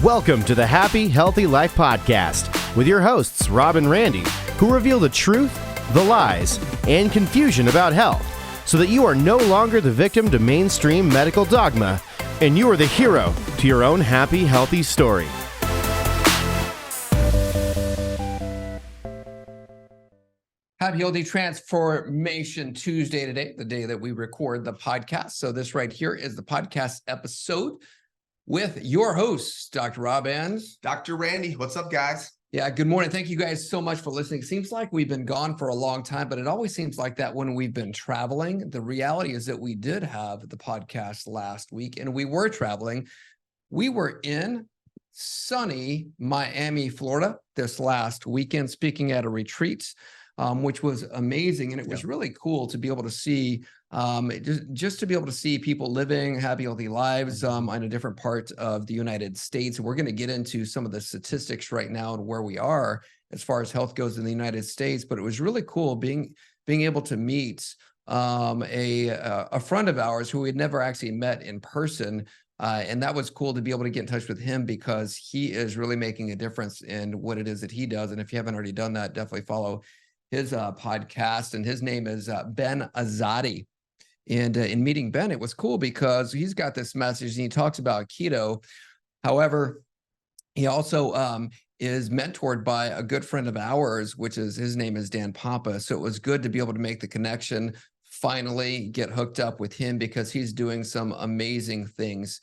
Welcome to the Happy, Healthy Life Podcast with your hosts, Rob and Randy, who reveal the truth, the lies, and confusion about health so that you are no longer the victim to mainstream medical dogma and you are the hero to your own happy, healthy story. Happy Healthy Transformation Tuesday today, the day that we record the podcast. So this right here is the podcast episode with your hosts, Dr. Rob and Dr. Randy. What's up, guys? Yeah, good morning. Thank you guys so much for listening. It seems like we've been gone for a long time, but it always seems like that when we've been traveling. The reality is that we did have the podcast last week and we were traveling. We were in sunny Miami, Florida this last weekend, speaking at a retreat. Which was amazing. And it was really cool to be able to see, just to be able to see people living happy, healthy lives in a different part of the United States. And we're going to get into some of the statistics right now and where we are as far as health goes in the United States. But it was really cool being able to meet a friend of ours who we had never actually met in person. And that was cool to be able to get in touch with him because he is really making a difference in what it is that he does. And if you haven't already done that, definitely follow his podcast, and his name is Ben Azadi. And in meeting Ben, it was cool because he's got this message and he talks about keto. However, he also is mentored by a good friend of ours, which is his name is Dan Pompa. So it was good to be able to make the connection, finally get hooked up with him because he's doing some amazing things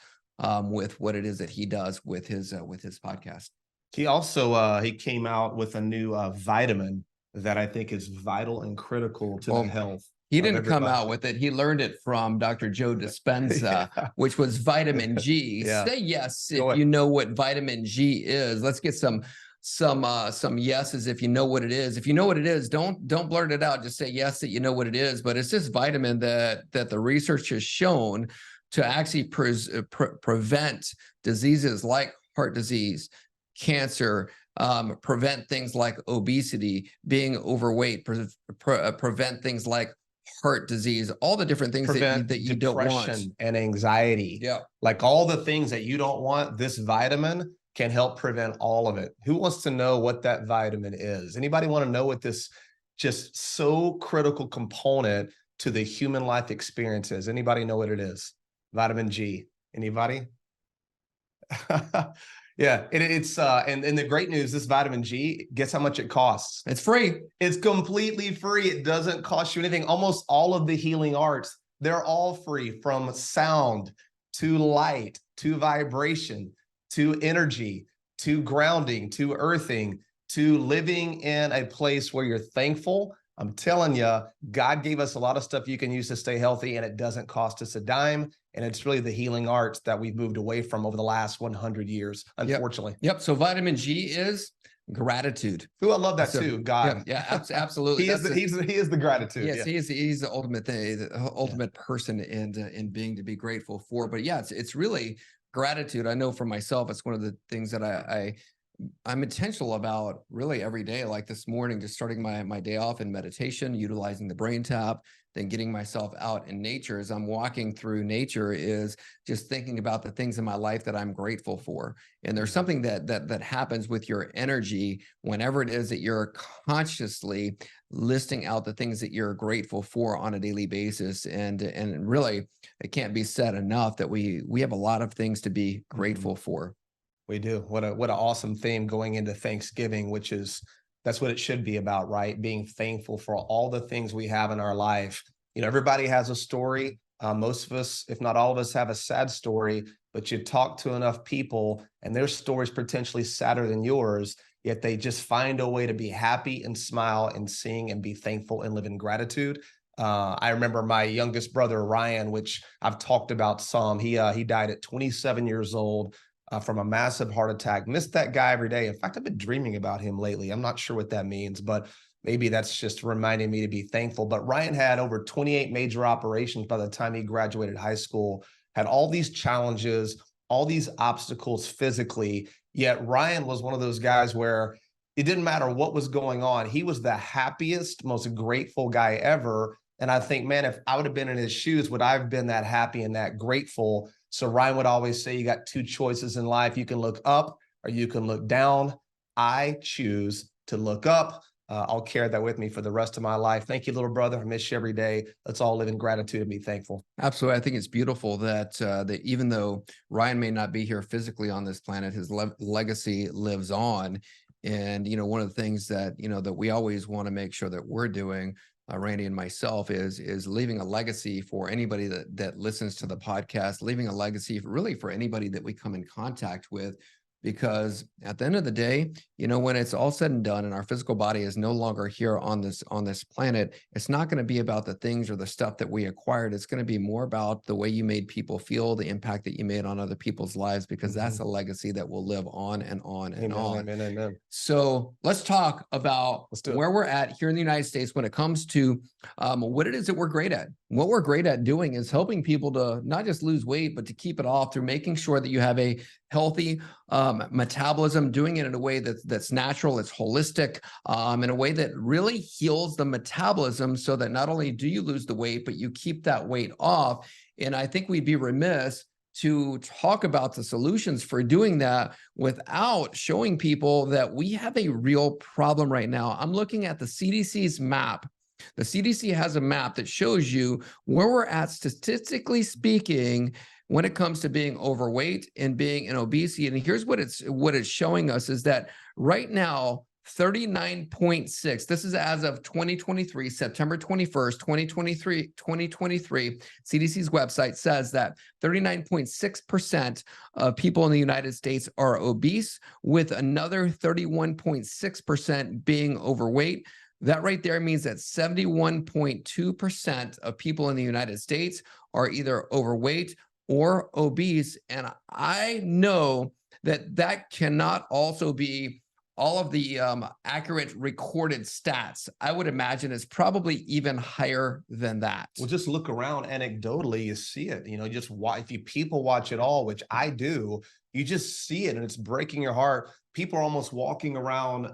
with what it is that he does with his podcast. He also he came out with a new vitamin that I think is vital and critical to the health. He didn't come out with it. He learned it from Dr. Joe Dispenza, which was vitamin G. Say yes if you know what vitamin G is. Let's get some yeses if you know what it is. If you know what it is, don't blurt it out. Just say yes that you know what it is. But it's this vitamin that the research has shown to actually prevent diseases like heart disease, cancer, prevent things like obesity, being overweight, prevent things like heart disease, all the different things that you don't want. And anxiety. Yeah. Like all the things that you don't want, this vitamin can help prevent all of it. Who wants to know what that vitamin is? Anybody want to know what this just so critical component to the human life experience is? Anybody know what it is? Vitamin G. Anybody? Yeah, it's and the great news, this vitamin G, guess how much it costs? It's free. It's completely free. It doesn't cost you anything. Almost all of the healing arts, they're all free, from sound to light to vibration to energy to grounding to earthing to living in a place where you're thankful. I'm telling you, God gave us a lot of stuff you can use to stay healthy, and it doesn't cost us a dime. And it's really the healing arts that we've moved away from over the last 100 years, unfortunately. Yep. So vitamin G is gratitude. Ooh, I love that too. God. Yeah, absolutely. He is the gratitude. Yes, yeah. He's the ultimate thing, the ultimate person in being to be grateful for. But yeah, it's really gratitude. I know for myself, it's one of the things that I'm intentional about really every day. Like this morning, just starting my day off in meditation, utilizing the brain tap, then getting myself out in nature. As I'm walking through nature, is just thinking about the things in my life that I'm grateful for. And there's something that happens with your energy whenever it is that you're consciously listing out the things that you're grateful for on a daily basis. And really, it can't be said enough that we have a lot of things to be grateful for. We do. What an awesome theme going into Thanksgiving, that's what it should be about, right? Being thankful for all the things we have in our life. You know, everybody has a story. Most of us, if not all of us, have a sad story, but you talk to enough people and their story's potentially sadder than yours, yet they just find a way to be happy and smile and sing and be thankful and live in gratitude. I remember my youngest brother, Ryan, which I've talked about some. He died at 27 years old. From a massive heart attack. Missed that guy every day. In fact, I've been dreaming about him lately. I'm not sure what that means, but maybe that's just reminding me to be thankful. But Ryan had over 28 major operations by the time he graduated high school, had all these challenges, all these obstacles physically, yet Ryan was one of those guys where it didn't matter what was going on. He was the happiest, most grateful guy ever. And I think, man, if I would have been in his shoes, would I have been that happy and that grateful? So Ryan would always say, you got two choices in life. You can look up or you can look down. I choose to look up. I'll carry that with me for the rest of my life. Thank you, little brother. I miss you every day. Let's all live in gratitude and be thankful. Absolutely. I think it's beautiful that that even though Ryan may not be here physically on this planet, his legacy lives on. And, you know, one of the things that, you know, that we always want to make sure that we're doing, Randy and myself, is leaving a legacy for anybody that listens to the podcast, leaving a legacy really for anybody that we come in contact with. Because at the end of the day, you know, when it's all said and done and our physical body is no longer here on this planet, it's not going to be about the things or the stuff that we acquired. It's going to be more about the way you made people feel, the impact that you made on other people's lives, because that's a legacy that will live on and on and on. Amen, amen. So let's talk about where we're at here in the United States when it comes to what it is that we're great at. What we're great at doing is helping people to not just lose weight, but to keep it off through making sure that you have a healthy metabolism, doing it in a way that's natural, it's holistic, in a way that really heals the metabolism so that not only do you lose the weight, but you keep that weight off. And I think we'd be remiss to talk about the solutions for doing that without showing people that we have a real problem right now. I'm looking at the CDC's map. The CDC has a map that shows you where we're at, statistically speaking, when it comes to being overweight and being in obesity. And here's what it's showing us is that right now, 39.6, this is as of 2023, September 21st, 2023, CDC's website says that 39.6% of people in the United States are obese, with another 31.6% being overweight. That right there means that 71.2% of people in the United States are either overweight or obese. And I know that cannot also be all of the accurate recorded stats. I would imagine it's probably even higher than that. Well, just look around anecdotally, you see it. You know, just if you people watch it all, which I do, you just see it and it's breaking your heart. People are almost walking around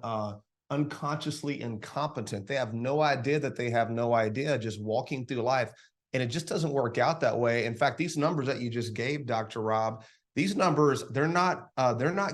unconsciously incompetent. They have no idea that they have no idea, just walking through life. And it just doesn't work out that way. In fact, these numbers that you just gave, Dr. Rob, these numbers, they're not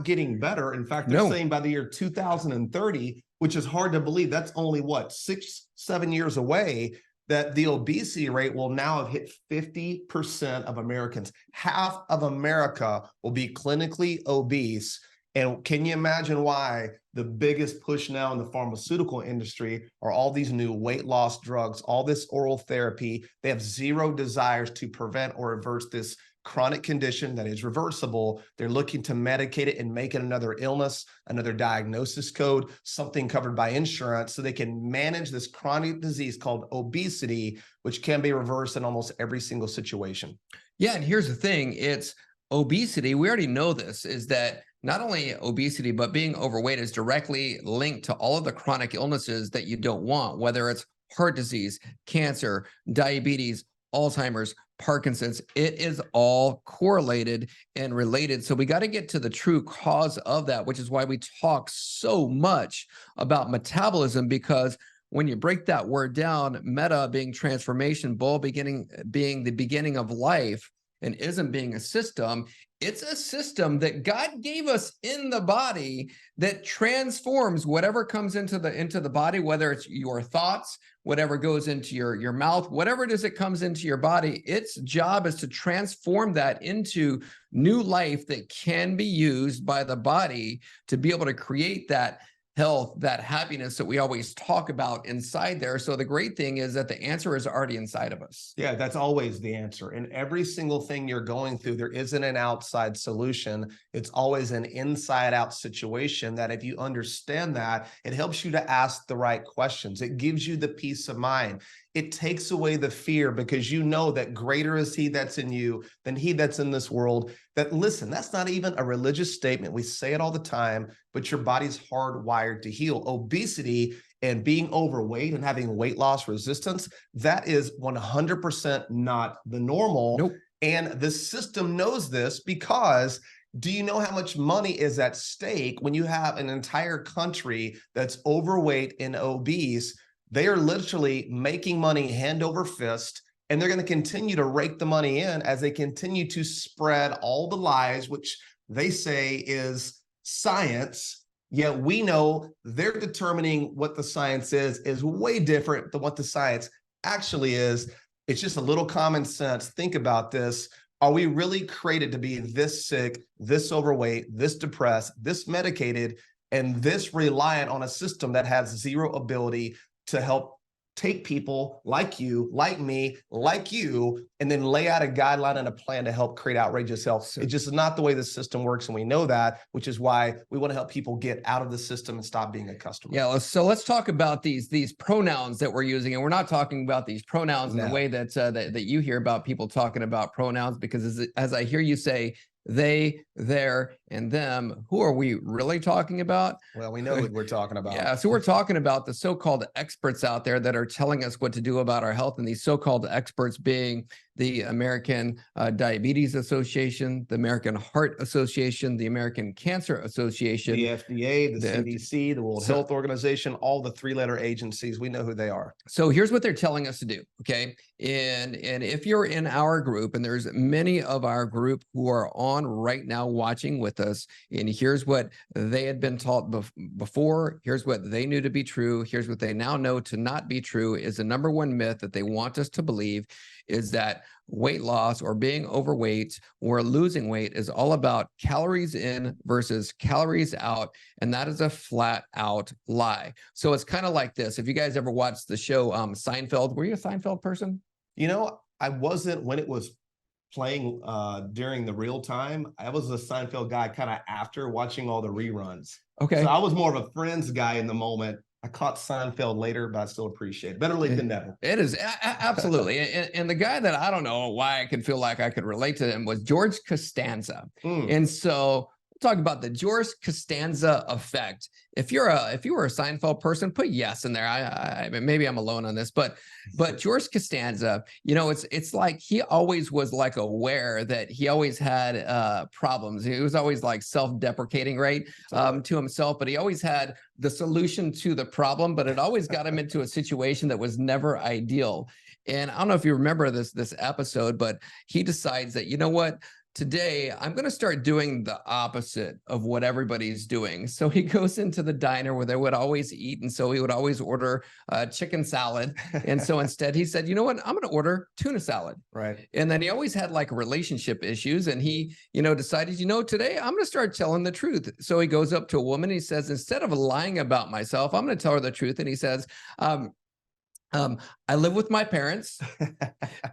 getting better. In fact, they're saying by the year 2030, which is hard to believe, that's only what, 6-7 years away, that the obesity rate will now have hit 50% of Americans. Half of America will be clinically obese. And can you imagine why the biggest push now in the pharmaceutical industry are all these new weight loss drugs, all this oral therapy? They have zero desires to prevent or reverse this chronic condition that is reversible. They're looking to medicate it and make it another illness, another diagnosis code, something covered by insurance, so they can manage this chronic disease called obesity, which can be reversed in almost every single situation. Yeah, and here's the thing, it's obesity. We already know this, is that not only obesity, but being overweight is directly linked to all of the chronic illnesses that you don't want, whether it's heart disease, cancer, diabetes, Alzheimer's, Parkinson's. It is all correlated and related. So we got to get to the true cause of that, which is why we talk so much about metabolism, because when you break that word down, meta being transformation, bol being the beginning of life, and ism being a system, it's a system that God gave us in the body that transforms whatever comes into the body, whether it's your thoughts, whatever goes into your mouth, whatever it is that comes into your body. Its job is to transform that into new life that can be used by the body to be able to create that health, that happiness that we always talk about inside there. So the great thing is that the answer is already inside of us. Yeah, that's always the answer. In every single thing you're going through, there isn't an outside solution. It's always an inside out situation that if you understand that, it helps you to ask the right questions. It gives you the peace of mind. It takes away the fear, because you know that greater is he that's in you than he that's in this world. That, listen, that's not even a religious statement. We say it all the time, but your body's hardwired to heal. Obesity and being overweight and having weight loss resistance, that is 100% not the normal. Nope. And the system knows this, because do you know how much money is at stake when you have an entire country that's overweight and obese? They are literally making money hand over fist. And they're going to continue to rake the money in as they continue to spread all the lies, which they say is science. Yet we know they're determining what the science is way different than what the science actually is. It's just a little common sense. Think about this. Are we really created to be this sick, this overweight, this depressed, this medicated, and this reliant on a system that has zero ability to help take people like you, like me, like you, and then lay out a guideline and a plan to help create outrageous health? It's just not the way the system works, and we know that, which is why we want to help people get out of the system and stop being a customer. Yeah, so let's talk about these pronouns that we're using, and we're not talking about these pronouns in the way that that you hear about people talking about pronouns, because as I hear you say they, their, and them, who are we really talking about? Well, we know what we're talking about. Yeah, so we're talking about the so-called experts out there that are telling us what to do about our health, and these so-called experts being the American Diabetes Association, the American Heart Association, the American Cancer Association, the FDA, the CDC, the World Health Organization, all the three-letter agencies. We know who they are. So here's what they're telling us to do, okay? And if you're in our group, and there's many of our group who are on right now watching with us, and here's what they had been taught before, here's what they knew to be true, here's what they now know to not be true, is the number one myth that they want us to believe is that weight loss or being overweight or losing weight is all about calories in versus calories out. And that is a flat out lie. So it's kind of like this. If you guys ever watched the show Seinfeld, were you a Seinfeld person? You know, I wasn't when it was playing during the real time. I was a Seinfeld guy kind of after watching all the reruns. Okay. So I was more of a Friends guy in the moment. I caught Seinfeld later, but I still appreciate it. Better late than never. It is absolutely. and the guy that I don't know why I could feel like I could relate to him was George Costanza. And so we'll talk about the George Costanza effect. If you were a Seinfeld person, put yes in there. I maybe I'm alone on this, but George Costanza, you know, it's like he always was like aware that he always had problems. He was always like self-deprecating, right, to himself, but he always had the solution to the problem, but it always got him into a situation that was never ideal. And I don't know if you remember this episode, but he decides that, you know what? Today, I'm going to start doing the opposite of what everybody's doing. So he goes into the diner where they would always eat. And so he would always order chicken salad. And so instead he said, you know what, I'm going to order tuna salad. Right. And then he always had like relationship issues. And he, you know, decided, you know, today I'm going to start telling the truth. So he goes up to a woman. He says, instead of lying about myself, I'm going to tell her the truth. And he says, I live with my parents,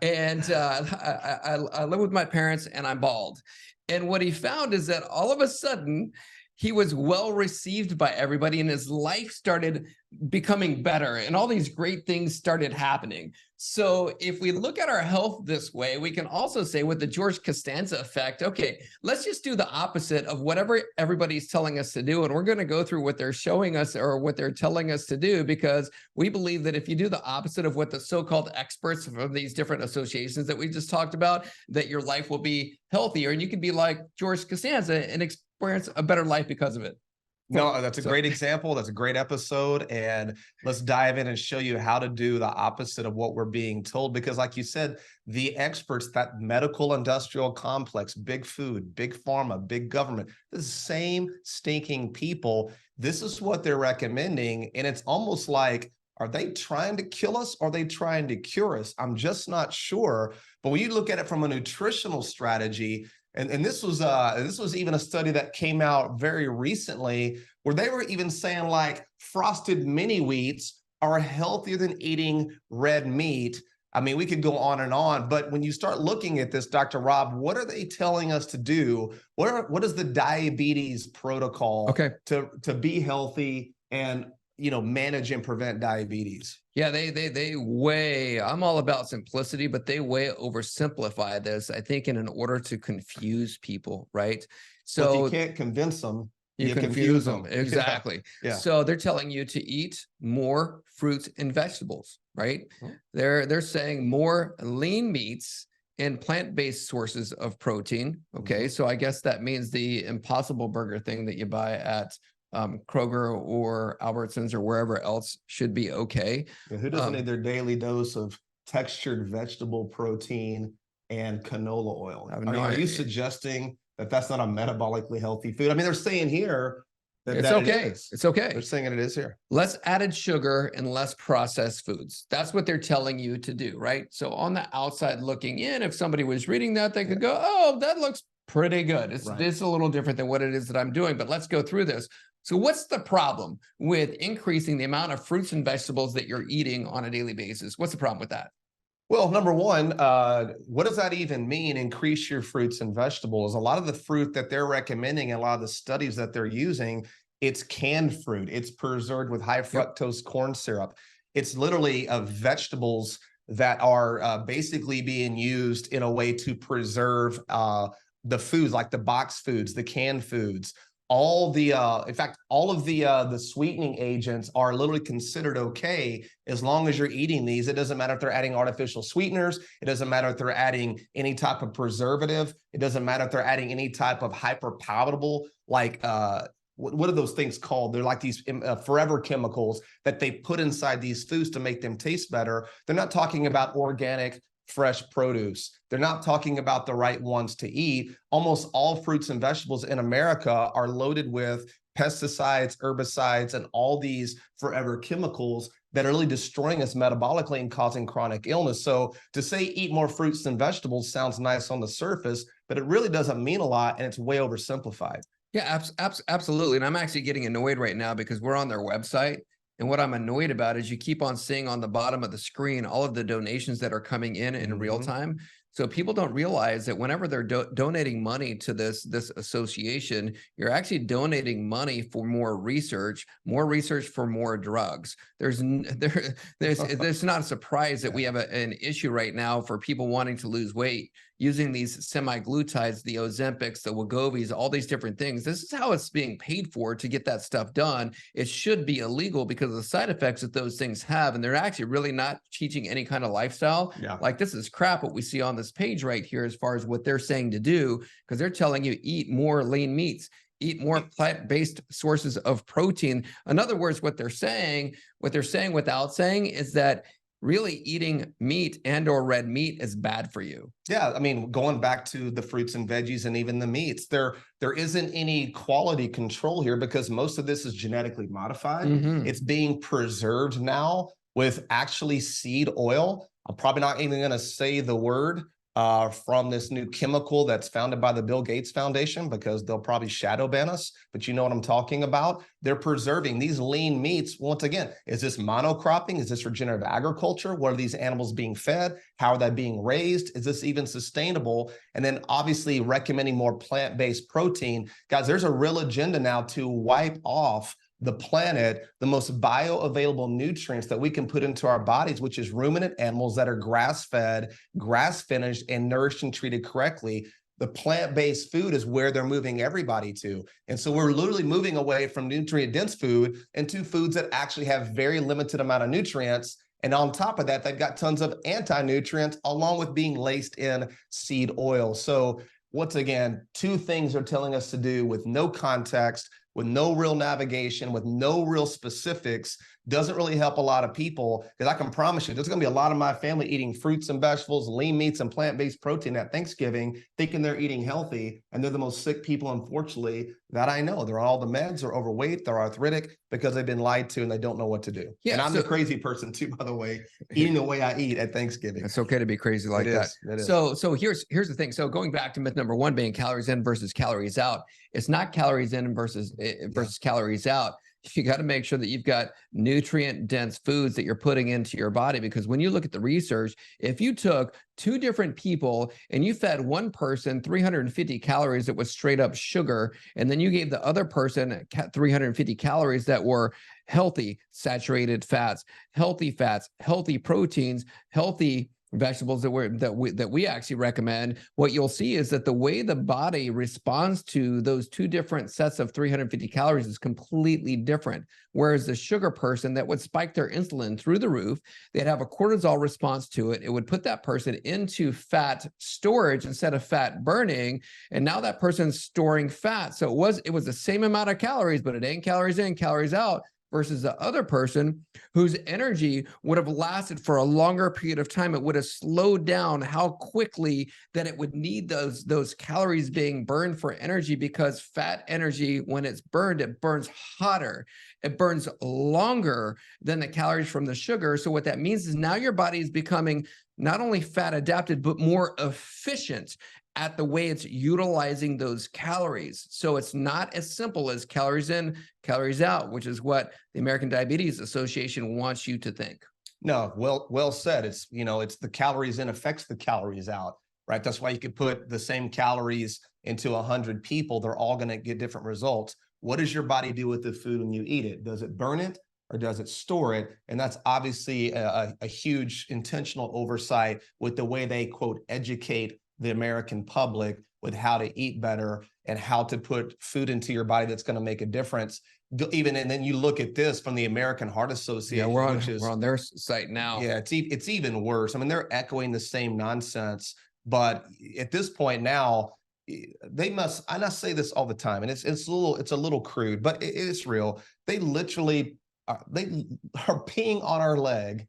and I live with my parents, and I'm bald. And what he found is that all of a sudden, he was well received by everybody, and his life started becoming better, and all these great things started happening. So if we look at our health this way, we can also say with the George Costanza effect, okay, let's just do the opposite of whatever everybody's telling us to do. And we're going to go through what they're showing us or what they're telling us to do, because we believe that if you do the opposite of what the so-called experts from these different associations that we just talked about, that your life will be healthier, and you can be like George Costanza and experience a better life because of it. No, that's a great example. That's a great episode. And let's dive in and show you how to do the opposite of what we're being told. Because like you said, the experts, that medical industrial complex, big food, big pharma, big government, the same stinking people, this is what they're recommending. And it's almost like, are they trying to kill us? Or are they trying to cure us? I'm just not sure. But when you look at it from a nutritional strategy, and this was even a study that came out very recently where they were even saying like frosted mini wheats are healthier than eating red meat. I mean, we could go on, but when you start looking at this, Dr. Rob, what are they telling us to do? What is the diabetes protocol to be healthy and, you know, manage and prevent diabetes? Yeah, they way, I'm all about simplicity, but they way oversimplify this, I think, in order to confuse people, right? So well, if you can't convince them, you confuse them. Exactly. Yeah. So they're telling you to eat more fruits and vegetables, right? They're saying more lean meats and plant-based sources of protein. Okay. So I guess that means the Impossible Burger thing that you buy at Kroger or Albertsons or wherever else should be okay. Yeah, who doesn't need their daily dose of textured vegetable protein, and canola oil. Are you suggesting that that's not a metabolically healthy food? I mean, they're saying here that it's okay. It's okay. They're saying it is here. Less added sugar and less processed foods. That's what they're telling you to do, right? So on the outside looking in, if somebody was reading that, they could go, oh, that looks pretty good. It's a little different than what it is that I'm doing, but let's go through this. So what's the problem with increasing the amount of fruits and vegetables that you're eating on a daily basis? What's the problem with that? Well, number one, what does that even mean? Increase your fruits and vegetables. A lot of the fruit that they're recommending, and a lot of the studies that they're using, it's canned fruit. It's preserved with high fructose corn syrup. It's literally vegetables that are basically being used in a way to preserve the foods, like the box foods, the canned foods. All the, in fact, all of the sweetening agents are literally considered okay as long as you're eating these. It doesn't matter if they're adding artificial sweeteners. It doesn't matter if they're adding any type of preservative. It doesn't matter if they're adding any type of hyperpalatable, like, what are those things called? They're like these forever chemicals that they put inside these foods to make them taste better. They're not talking about organic, fresh produce. They're not talking about the right ones to eat. Almost all fruits and vegetables in America are loaded with pesticides, herbicides, and all these forever chemicals that are really destroying us metabolically and causing chronic illness. So to say eat more fruits and vegetables sounds nice on the surface, but it really doesn't mean a lot, and it's way oversimplified. Yeah, absolutely. And I'm actually getting annoyed right now because we're on their website. And what I'm annoyed about is you keep on seeing on the bottom of the screen all of the donations that are coming in real time. So people don't realize that whenever they're donating money to this association, you're actually donating money for more research for more drugs. There's not a surprise that we have an issue right now for people wanting to lose weight using these semaglutides, the Ozempics, the Wegovy's, all these different things. This is how it's being paid for to get that stuff done. It should be illegal because of the side effects that those things have. And they're actually really not teaching any kind of lifestyle. Yeah. Like, this is crap what we see on this page right here as far as what they're saying to do, because they're telling you eat more lean meats, eat more plant-based sources of protein. In other words, what they're saying without saying is that really eating meat and or red meat is bad for you. Yeah, I mean, going back to the fruits and veggies and even the meats, there isn't any quality control here because most of this is genetically modified. It's being preserved now with actually seed oil. I'm probably not even going to say the word from this new chemical that's founded by the Bill Gates Foundation because they'll probably shadow ban us, but you know what I'm talking about. They're preserving these lean meats. Once again, is this monocropping? Is this regenerative agriculture? What are these animals being fed? How are they being raised? Is this even sustainable? And then obviously recommending more plant-based protein. Guys, there's a real agenda now to wipe off the planet, the most bioavailable nutrients that we can put into our bodies, which is ruminant animals that are grass-fed, grass-finished, and nourished and treated correctly. The plant-based food is where they're moving everybody to. And so we're literally moving away from nutrient-dense food into foods that actually have very limited amount of nutrients. And on top of that, they've got tons of anti-nutrients along with being laced in seed oil. So once again, two things they're telling us to do with no context, with no real navigation, with no real specifics, doesn't really help a lot of people, because I can promise you there's going to be a lot of my family eating fruits and vegetables, lean meats, and plant-based protein at Thanksgiving, thinking they're eating healthy, and they're the most sick people, unfortunately, that I know. They're on all the meds, they're overweight, they're arthritic, because they've been lied to and they don't know what to do. Yeah, and I'm the crazy person too, by the way, eating the way I eat at Thanksgiving. It's okay to be crazy like that. So here's the thing. So going back to myth number one being calories in versus calories out, it's not calories in versus calories out. You got to make sure that you've got nutrient dense foods that you're putting into your body, because when you look at the research, if you took two different people and you fed one person 350 calories that was straight up sugar, and then you gave the other person 350 calories that were healthy saturated fats, healthy proteins, healthy vegetables that we actually recommend, what you'll see is that the way the body responds to those two different sets of 350 calories is completely different. Whereas the sugar person, that would spike their insulin through the roof, they'd have a cortisol response to it. It would put that person into fat storage instead of fat burning. And now that person's storing fat. So it was the same amount of calories, but it ain't calories in, calories out. versus the other person whose energy would have lasted for a longer period of time. It would have slowed down how quickly that it would need those calories being burned for energy, because fat energy, when it's burned, it burns hotter. It burns longer than the calories from the sugar. So what that means is now your body is becoming not only fat adapted, but more efficient at the way it's utilizing those calories. So it's not as simple as calories in, calories out, which is what the American Diabetes Association wants you to think. No, well said. It's, it's the calories in affects the calories out, right? That's why you could put the same calories into 100 people. They're all going to get different results. What does your body do with the food when you eat it? Does it burn it or does it store it? And that's obviously a huge intentional oversight with the way they, quote, educate the American public with how to eat better and how to put food into your body that's going to make a difference. And then you look at this from the American Heart Association, we're on their site now. Yeah, it's even worse. I mean, they're echoing the same nonsense, but at this point now, they must. And I say this all the time, and it's a little crude, but it's real. They literally they are peeing on our leg.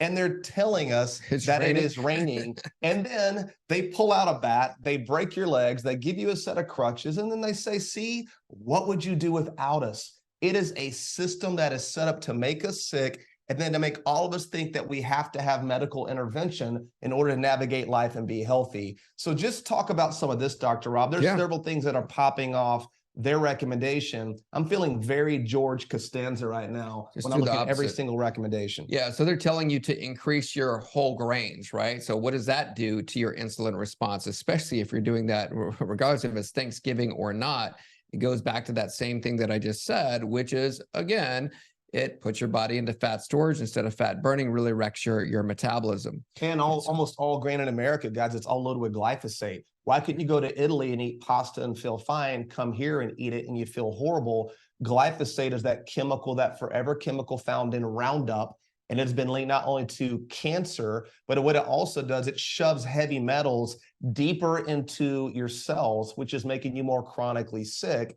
And they're telling us that it is raining. And then they pull out a bat, they break your legs, they give you a set of crutches, and then they say, see, what would you do without us? It is a system that is set up to make us sick and then to make all of us think that we have to have medical intervention in order to navigate life and be healthy. So just talk about some of this, Dr. Rob. There's several things that are popping off their recommendation. I'm feeling very George Costanza right now when I'm looking at every single recommendation. Yeah, so they're telling you to increase your whole grains, right? So what does that do to your insulin response, especially if you're doing that, regardless if it's Thanksgiving or not? It goes back to that same thing that I just said, which is, again, it puts your body into fat storage instead of fat burning, really wrecks your metabolism. And almost all grain in America, guys, it's all loaded with glyphosate. Why couldn't you go to Italy and eat pasta and feel fine, come here and eat it and you feel horrible? Glyphosate is that chemical, that forever chemical found in Roundup, and it's been linked not only to cancer, but what it also does, it shoves heavy metals deeper into your cells, which is making you more chronically sick.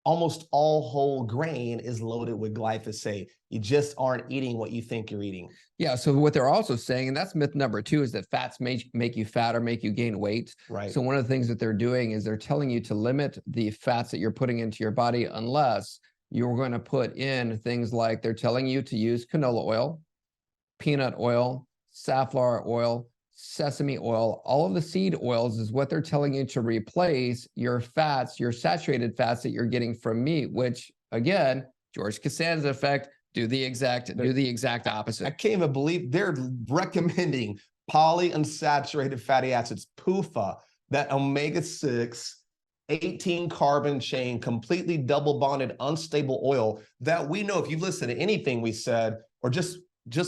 Almost all whole grain is loaded with glyphosate. You just aren't eating what you think you're eating. Yeah. So what they're also saying, and that's myth number 2, is that fats make you fat or make you gain weight. Right. So one of the things that they're doing is they're telling you to limit the fats that you're putting into your body unless you're going to put in things like, they're telling you to use canola oil, peanut oil, safflower oil, sesame oil. All of the seed oils is what they're telling you to replace your fats, your saturated fats that you're getting from meat, which, again, George Costanza effect, do the exact opposite. I can't even believe they're recommending polyunsaturated fatty acids, PUFA, that omega-6, 18 carbon chain, completely double bonded, unstable oil that we know, if you listen to anything we said or just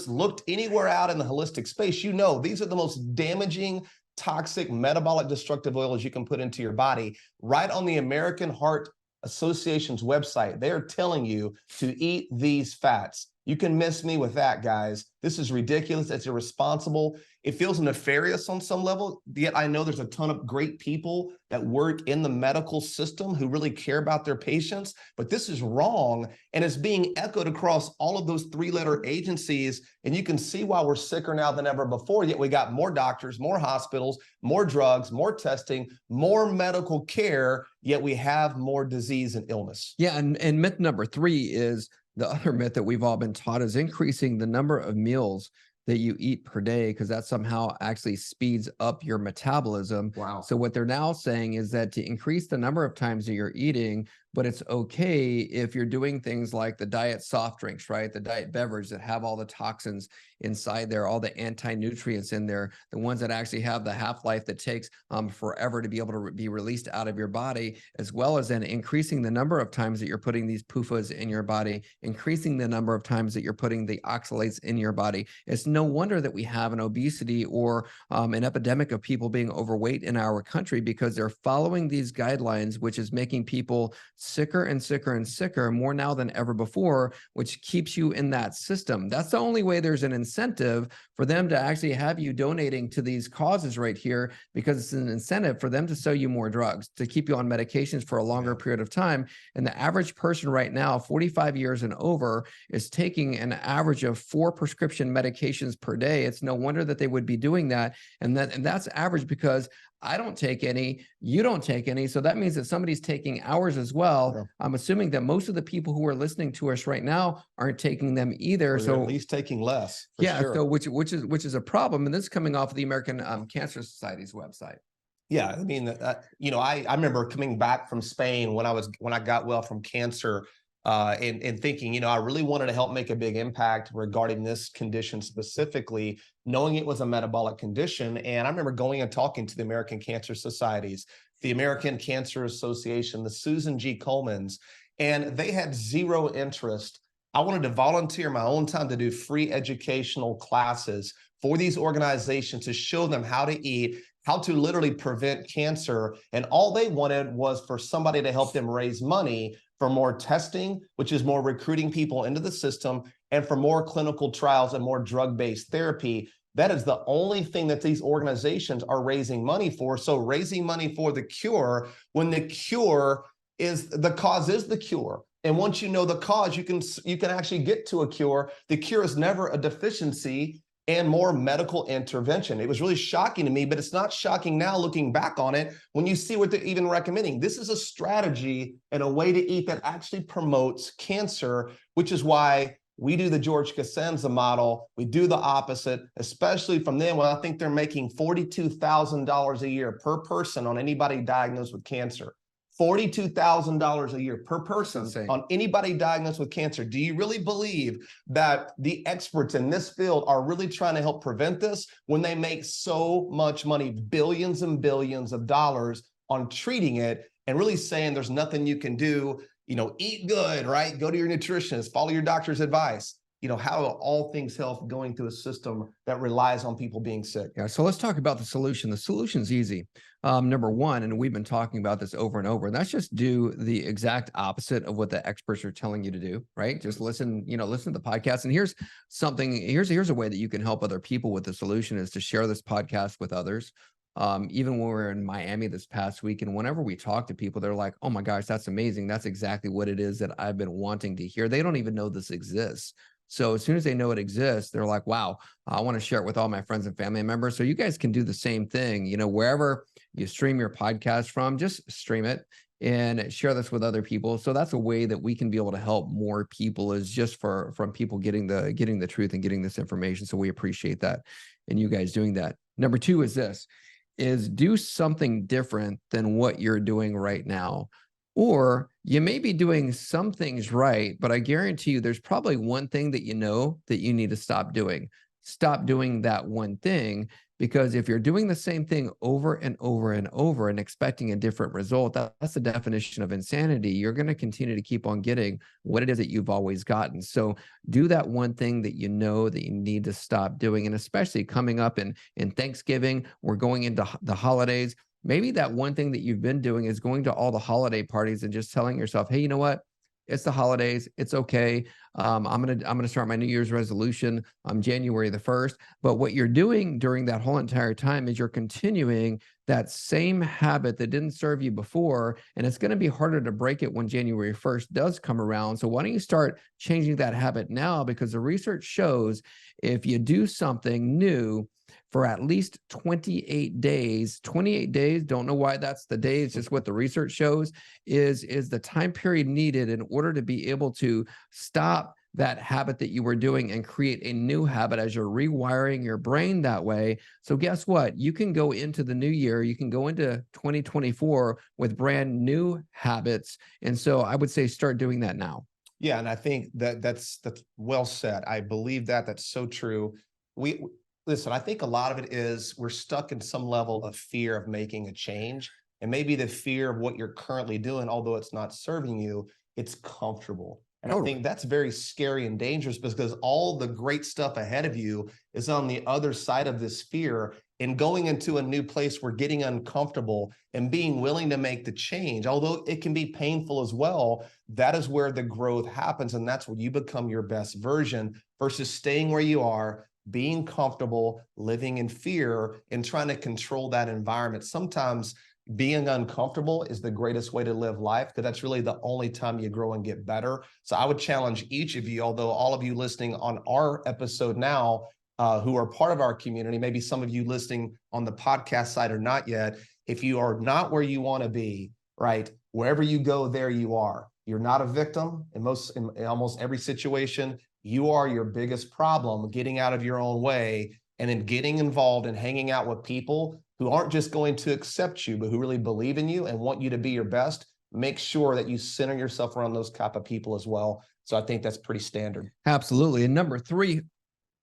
looked anywhere out in the holistic space, you know, these are the most damaging, toxic, metabolic, destructive oils you can put into your body. Right on the American Heart Association's website, they are telling you to eat these fats. You can miss me with that, guys. This is ridiculous. It's irresponsible. It feels nefarious on some level, yet I know there's a ton of great people that work in the medical system who really care about their patients, but this is wrong, and it's being echoed across all of those 3-letter agencies, and you can see why we're sicker now than ever before, yet we got more doctors, more hospitals, more drugs, more testing, more medical care, yet we have more disease and illness. Yeah, and myth number 3 is the other myth that we've all been taught, is increasing the number of meals that you eat per day, because that somehow actually speeds up your metabolism. Wow. So what they're now saying is that to increase the number of times that you're eating, but it's okay if you're doing things like the diet soft drinks, right? The diet beverage that have all the toxins inside there, all the anti-nutrients in there, the ones that actually have the half-life that takes forever to be able to be released out of your body, as well as then increasing the number of times that you're putting these PUFAs in your body, increasing the number of times that you're putting the oxalates in your body. It's no wonder that we have an obesity or an epidemic of people being overweight in our country, because they're following these guidelines, which is making people sicker and sicker and sicker, more now than ever before, which keeps you in that system. That's the only way there's an incentive for them to actually have you donating to these causes right here, because it's an incentive for them to sell you more drugs, to keep you on medications for a longer period of time. And the average person right now, 45 years and over, is taking an average of 4 prescription medications per day. It's no wonder that they would be doing that. And that's average, because I don't take any, you don't take any. So that means that somebody's taking ours as well. Yeah. I'm assuming that most of the people who are listening to us right now aren't taking them either. So at least taking less. Yeah. Sure. So which is a problem. And this is coming off of the American Cancer Society's website. Yeah. I mean, I remember coming back from Spain when I got well from cancer, and thinking, I really wanted to help make a big impact regarding this condition specifically, knowing it was a metabolic condition. And I remember going and talking to the American Cancer Societies, the American Cancer Association, the Susan G. Colemans, and they had zero interest. I wanted to volunteer my own time to do free educational classes for these organizations to show them how to eat, how to literally prevent cancer. And all they wanted was for somebody to help them raise money for more testing, which is more recruiting people into the system, and for more clinical trials and more drug-based therapy. That is the only thing that these organizations are raising money for. So raising money for the cure, when the cure is, the cause is the cure. And once you know the cause, you can actually get to a cure. The cure is never a deficiency and more medical intervention. It was really shocking to me, but it's not shocking now looking back on it when you see what they're even recommending. This is a strategy and a way to eat that actually promotes cancer, which is why we do the George Costanza model. We do the opposite, especially from them. Well, I think they're making $42,000 a year per person on anybody diagnosed with cancer. $42,000 a year per person on anybody diagnosed with cancer. Do you really believe that the experts in this field are really trying to help prevent this when they make so much money, billions and billions of dollars on treating it, and really saying there's nothing you can do? Eat good, right? Go to your nutritionist, follow your doctor's advice. How are all things health going through a system that relies on people being sick? Yeah. So let's talk about the solution. The solution's easy. Number one, and we've been talking about this over and over, and that's just do the exact opposite of what the experts are telling you to do, right? Just listen to the podcast. And here's a way that you can help other people with the solution, is to share this podcast with others. Even when we were in Miami this past week, and whenever we talk to people, they're like, oh my gosh, that's amazing. That's exactly what it is that I've been wanting to hear. They don't even know this exists. So as soon as they know it exists, they're like, wow, I want to share it with all my friends and family members. So you guys can do the same thing. Wherever you stream your podcast from, just stream it and share this with other people. So that's a way that we can be able to help more people, is just from people getting the truth and getting this information. So we appreciate that, and you guys doing that. Number two is do something different than what you're doing right now. Or you may be doing some things right, but I guarantee you there's probably one thing that that you need to stop doing. Stop doing that one thing, because if you're doing the same thing over and over and over and expecting a different result, that's the definition of insanity. You're going to continue to keep on getting what it is that you've always gotten. So do that one thing that you need to stop doing. And especially coming up in Thanksgiving, we're going into the holidays. Maybe that one thing that you've been doing is going to all the holiday parties and just telling yourself, hey, you know what? It's the holidays. It's okay. I'm gonna start my New Year's resolution on January the 1st. But what you're doing during that whole entire time is you're continuing that same habit that didn't serve you before, and it's going to be harder to break it when January 1st does come around. So why don't you start changing that habit now? Because the research shows if you do something new for at least 28 days, don't know why that's the day, it's just what the research shows, is the time period needed in order to be able to stop that habit that you were doing and create a new habit, as you're rewiring your brain that way. So guess what? You can go into the new year, you can go into 2024 with brand new habits. And so I would say start doing that now. Yeah, and I think that's well said. I believe that's so true. Listen, I think a lot of it is we're stuck in some level of fear of making a change, and maybe the fear of what you're currently doing, although it's not serving you, it's comfortable. And I think that's very scary and dangerous, because all the great stuff ahead of you is on the other side of this fear. And going into a new place, we're getting uncomfortable and being willing to make the change, although it can be painful as well. That is where the growth happens. And that's where you become your best version versus staying where you are, being comfortable, living in fear, and trying to control that environment. Sometimes being uncomfortable is the greatest way to live life, because that's really the only time you grow and get better. So I would challenge each of you, although all of you listening on our episode now, who are part of our community, maybe some of you listening on the podcast side or not yet, if you are not where you want to be, right, wherever you go, there you are. You're not a victim in almost every situation. You are your biggest problem, getting out of your own way and then getting involved and hanging out with people who aren't just going to accept you, but who really believe in you and want you to be your best. Make sure that you center yourself around those type of people as well. So I think that's pretty standard. Absolutely. And number 3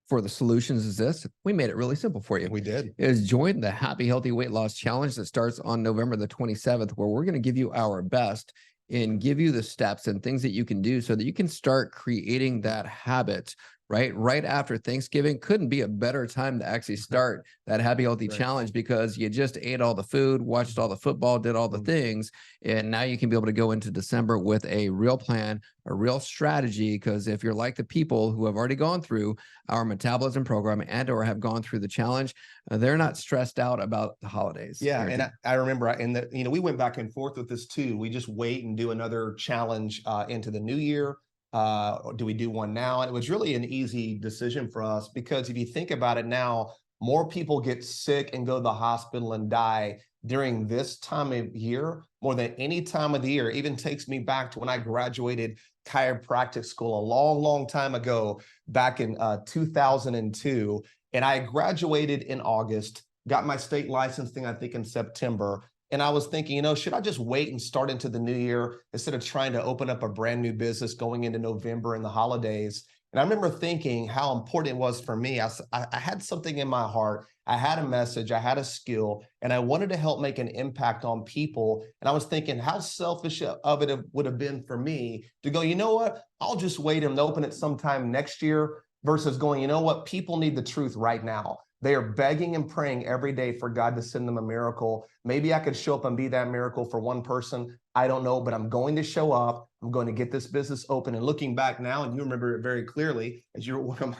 for the solutions is this. We made it really simple for you. We did. Is join the Happy Healthy Weight Loss Challenge that starts on November the 27th, where we're going to give you our best and give you the steps and things that you can do so that you can start creating that habit, right after Thanksgiving. Couldn't be a better time to actually start that Happy Healthy Challenge, because you just ate all the food, watched all the football, did all the things, and now you can be able to go into December with a real plan, a real strategy. Because if you're like the people who have already gone through our metabolism program and or have gone through the challenge, they're not stressed out about the holidays. Yeah, and I remember we went back and forth with this too. We just wait and do another challenge into the new year. Do we do one now? And it was really an easy decision for us, because if you think about it now, more people get sick and go to the hospital and die during this time of year more than any time of the year. It even takes me back to when I graduated chiropractic school a long, long time ago, back in 2002. And I graduated in August, got my state licensing, I think in September. And I was thinking, should I just wait and start into the new year instead of trying to open up a brand new business going into November and the holidays? And I remember thinking how important it was for me. I had something in my heart. I had a message, I had a skill, and I wanted to help make an impact on people. And I was thinking how selfish of it would have been for me to go, you know what, I'll just wait and open it sometime next year, versus going, you know what, people need the truth right now. They are begging and praying every day for God to send them a miracle. Maybe I could show up and be that miracle for one person. I don't know, but I'm going to show up. I'm going to get this business open. And looking back now, and you remember it very clearly, as you're one of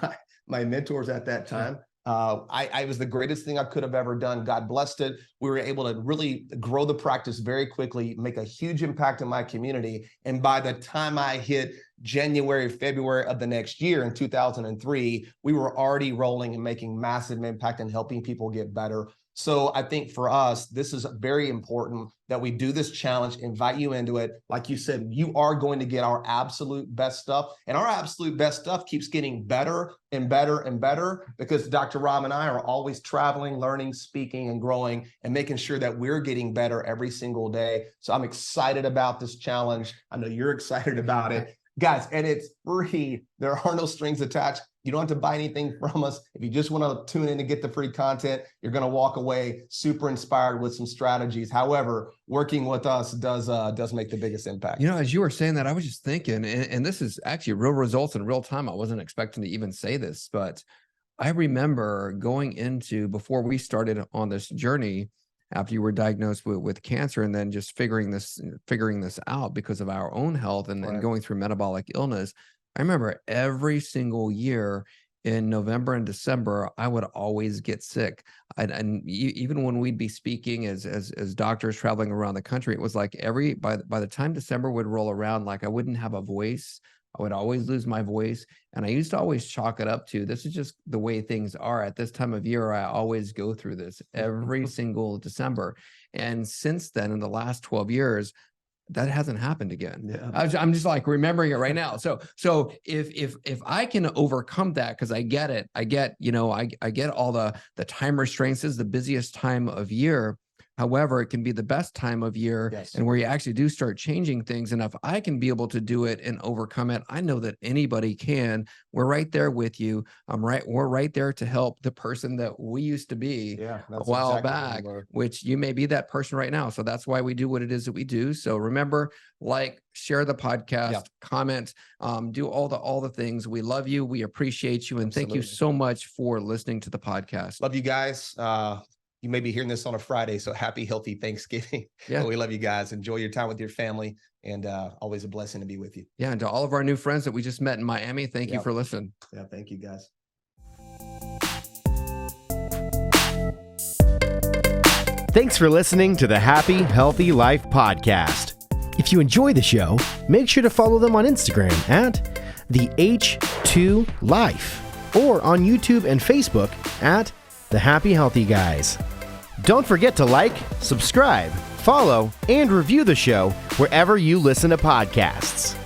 my mentors at that time, I was the greatest thing I could have ever done. God blessed it. We were able to really grow the practice very quickly, make a huge impact in my community. And by the time I hit January, February of the next year in 2003, we were already rolling and making massive impact and helping people get better. So I think for us, this is very important that we do this challenge, invite you into it. Like you said, you are going to get our absolute best stuff, and our absolute best stuff keeps getting better and better and better, because Dr. Rob and I are always traveling, learning, speaking, and growing, and making sure that we're getting better every single day. So I'm excited about this challenge. I know you're excited about it. Guys, and it's free. There are no strings attached. You don't have to buy anything from us. If you just want to tune in to get the free content, you're going to walk away super inspired with some strategies. However, working with us does make the biggest impact. As you were saying that, I was just thinking, and this is actually real results in real time. I wasn't expecting to even say this, but I remember going into, before we started on this journey, after you were diagnosed with cancer, and then just figuring this out because of our own health and then going through metabolic illness. I remember every single year in November and December, I would always get sick. And even when we'd be speaking as doctors traveling around the country, it was like by the time December would roll around, like I wouldn't have a voice. I would always lose my voice. And I used to always chalk it up to, this is just the way things are at this time of year. I always go through this every single December. And since then, in the last 12 years, that hasn't happened again. Yeah. I'm just like remembering it right now. So if I can overcome that, because I get it, I get all the time restraints. This is the busiest time of year. However, it can be the best time of year and where you actually do start changing things. And if I can be able to do it and overcome it, I know that anybody can. We're right there with you. We're right there to help the person that we used to be a while back, which you may be that person right now. So that's why we do what it is that we do. So remember, like, share the podcast, comment, do all the things. We love you. We appreciate you. And thank you so much for listening to the podcast. Love you guys. You may be hearing this on a Friday, so happy, healthy Thanksgiving. Yeah. We love you guys. Enjoy your time with your family, and always a blessing to be with you. Yeah, and to all of our new friends that we just met in Miami, thank you for listening. Yeah, thank you, guys. Thanks for listening to the Happy, Healthy Life podcast. If you enjoy the show, make sure to follow them on Instagram at the H2 Life or on YouTube and Facebook at The Happy Healthy Guys. Don't forget to like, subscribe, follow, and review the show wherever you listen to podcasts.